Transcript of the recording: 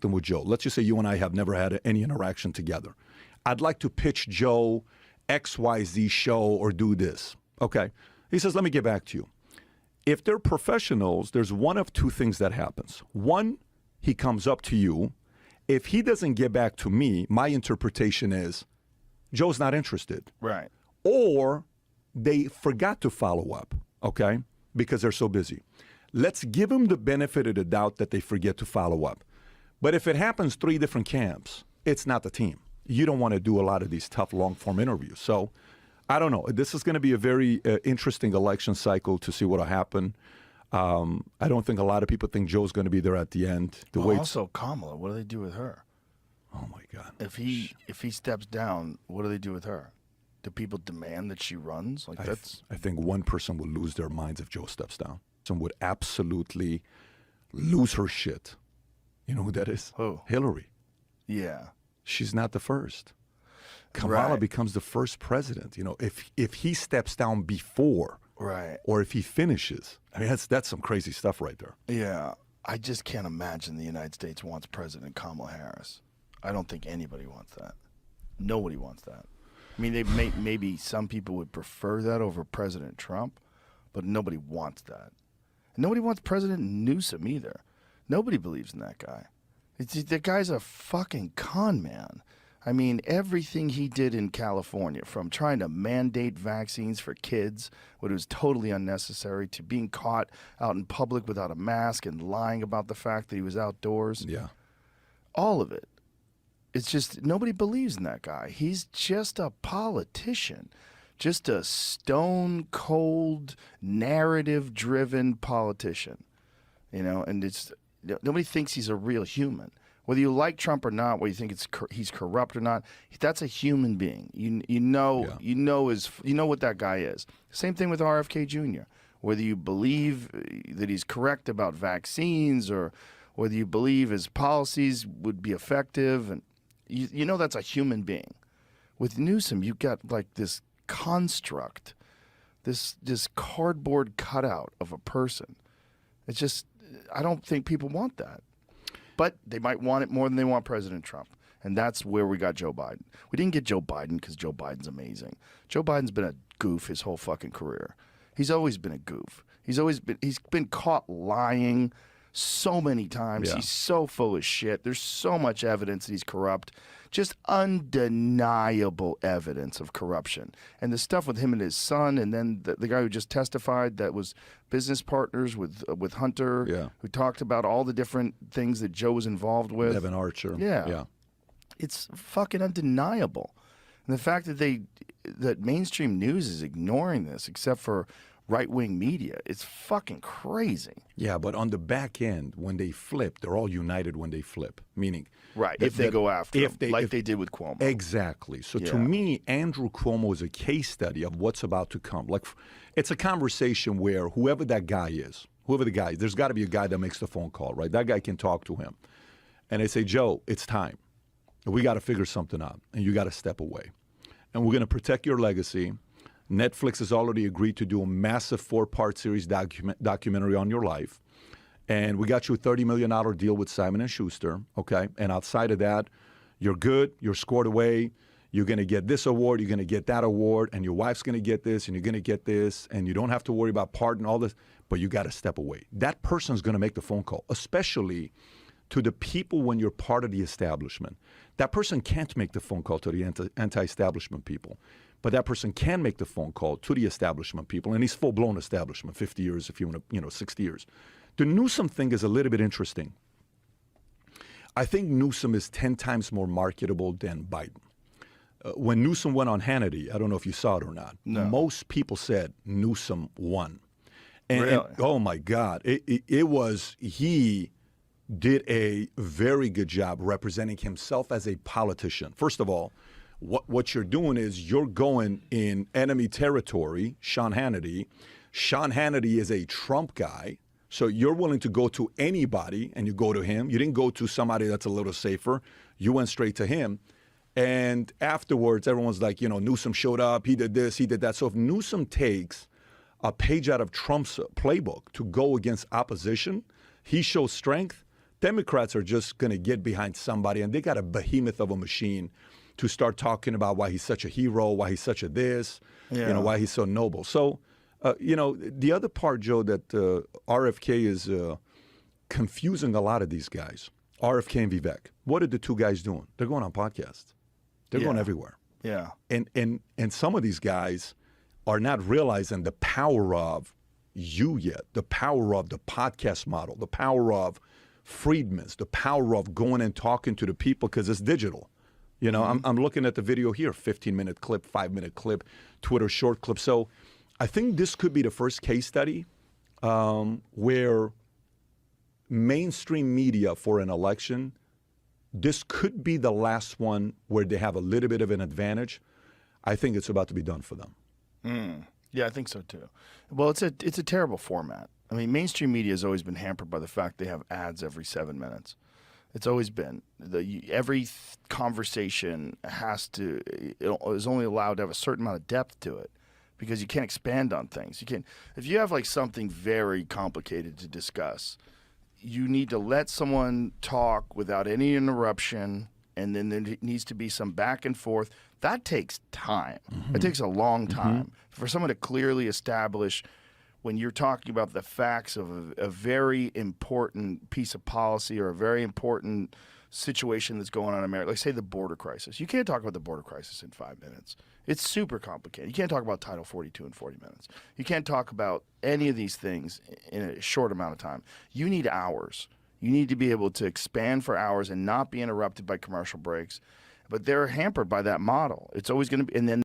with Joe. Let's just say you and I have never had any interaction together. I'd like to pitch Joe XYZ show or do this. Okay. He says, let me get back to you. If they're professionals, there's one of two things that happens. One, he comes up to you. If he doesn't get back to me, my interpretation is Joe's not interested. Right. Or they forgot to follow up, okay, because they're so busy. Let's give them the benefit of the doubt that they forget to follow up. But if it happens 3 different camps, it's not the team. You don't want to do a lot of these tough long-form interviews. So I don't know. This is going to be a very interesting election cycle to see what will happen. I don't think a lot of people think Joe's going to be there at the end. Also, Kamala, what do they do with her? Oh, my God. If he steps down, what do they do with her? Do people demand that she runs? Like I think one person would lose their minds if Joe steps down. Someone would absolutely lose her shit. You know who that is? Who? Hillary. Yeah. She's not the first. Kamala becomes the first president. You know, if he steps down before, right, or if he finishes, I mean, that's some crazy stuff right there. Yeah, I just can't imagine the United States wants President Kamala Harris. I don't think anybody wants that. Nobody wants that. I mean, maybe some people would prefer that over President Trump, but nobody wants that. And nobody wants President Newsom either. Nobody believes in that guy. The guy's a fucking con man. I mean, everything he did in California, from trying to mandate vaccines for kids, when it was totally unnecessary, to being caught out in public without a mask and lying about the fact that he was outdoors. Yeah. All of it. It's just, nobody believes in that guy. He's just a politician. Just a stone-cold, narrative-driven politician. You know, and it's nobody thinks he's a real human. Whether you like Trump or not, whether you think he's corrupt or not, that's a human being. You know what that guy is. Same thing with RFK Jr. Whether you believe that he's correct about vaccines or whether you believe his policies would be effective, and you know that's a human being. With Newsom, you got like this construct, this cardboard cutout of a person. It's just, I don't think people want that. But they might want it more than they want President Trump. And that's where we got Joe Biden. We didn't get Joe Biden because Joe Biden's amazing. Joe Biden's been a goof his whole fucking career. He's always been a goof. He's been caught lying so many times. Yeah. He's so full of shit. There's so much evidence that he's corrupt. Just undeniable evidence of corruption. And the stuff with him and his son, and then the guy who just testified that was business partners with Hunter, who talked about all the different things that Joe was involved with. Evan Archer. Yeah. It's fucking undeniable. And the fact that mainstream news is ignoring this, except for right-wing media, it's fucking crazy. Yeah, but on the back end, when they flip, they're all united when they flip. Meaning, if they go after him, like they did with Cuomo. Exactly. So to me, Andrew Cuomo is a case study of what's about to come. Like, it's a conversation where whoever that guy is, there's got to be a guy that makes the phone call, right? That guy can talk to him. And they say, Joe, it's time. We got to figure something out, and you got to step away. And we're going to protect your legacy. Netflix has already agreed to do a massive 4-part series documentary on your life. And we got you a $30 million deal with Simon & Schuster, okay? And outside of that, you're good, you're scored away, you're going to get this award, you're going to get that award, and your wife's going to get this, and you're going to get this, and you don't have to worry about pardon, all this, but you got to step away. That person's going to make the phone call, especially to the people when you're part of the establishment. That person can't make the phone call to the anti-establishment people. But that person can make the phone call to the establishment people, and he's full-blown establishment, 50 years if you want to, 60 years. The Newsom thing is a little bit interesting. I think Newsom is 10 times more marketable than Biden. When Newsom went on Hannity, I don't know if you saw it or not, most people said Newsom won. And oh, my God, he did a very good job representing himself as a politician. First of all, what you're doing is you're going in enemy territory, Sean Hannity. Sean Hannity is a Trump guy, so you're willing to go to anybody, and you go to him. You didn't go to somebody that's a little safer. You went straight to him. And afterwards, everyone's like, Newsom showed up, he did this, he did that. So if Newsom takes a page out of Trump's playbook to go against opposition, he shows strength, Democrats are just going to get behind somebody, and they got a behemoth of a machine to start talking about why he's such a hero, why he's such a this, why he's so noble. So, the other part, Joe, that RFK is confusing a lot of these guys, RFK and Vivek. What are the two guys doing? They're going on podcasts. They're going everywhere. Yeah. And some of these guys are not realizing the power of you yet, the power of the podcast model, the power of Friedman's, the power of going and talking to the people because it's digital. I'm looking at the video here, 15-minute clip, 5-minute clip, Twitter short clip. So I think this could be the first case study where mainstream media for an election, this could be the last one where they have a little bit of an advantage. I think it's about to be done for them. Yeah, I think so too. Well, it's a terrible format. I mean, mainstream media has always been hampered by the fact they have ads every 7 minutes. It's always been every conversation is only allowed to have a certain amount of depth to it because you can't expand on things. You can't if you have like something very complicated to discuss. You need to let someone talk without any interruption, and then there needs to be some back and forth. That takes time. It takes a long time for someone to clearly establish when you're talking about the facts of a very important piece of policy or a very important situation that's going on in America. Like, say, the border crisis. You can't talk about the border crisis in 5 minutes. It's super complicated. You can't talk about Title 42 in 40 minutes. You can't talk about any of these things in a short amount of time. You need hours. You need to be able to expand for hours and not be interrupted by commercial breaks. But they're hampered by that model. It's always going to be, and then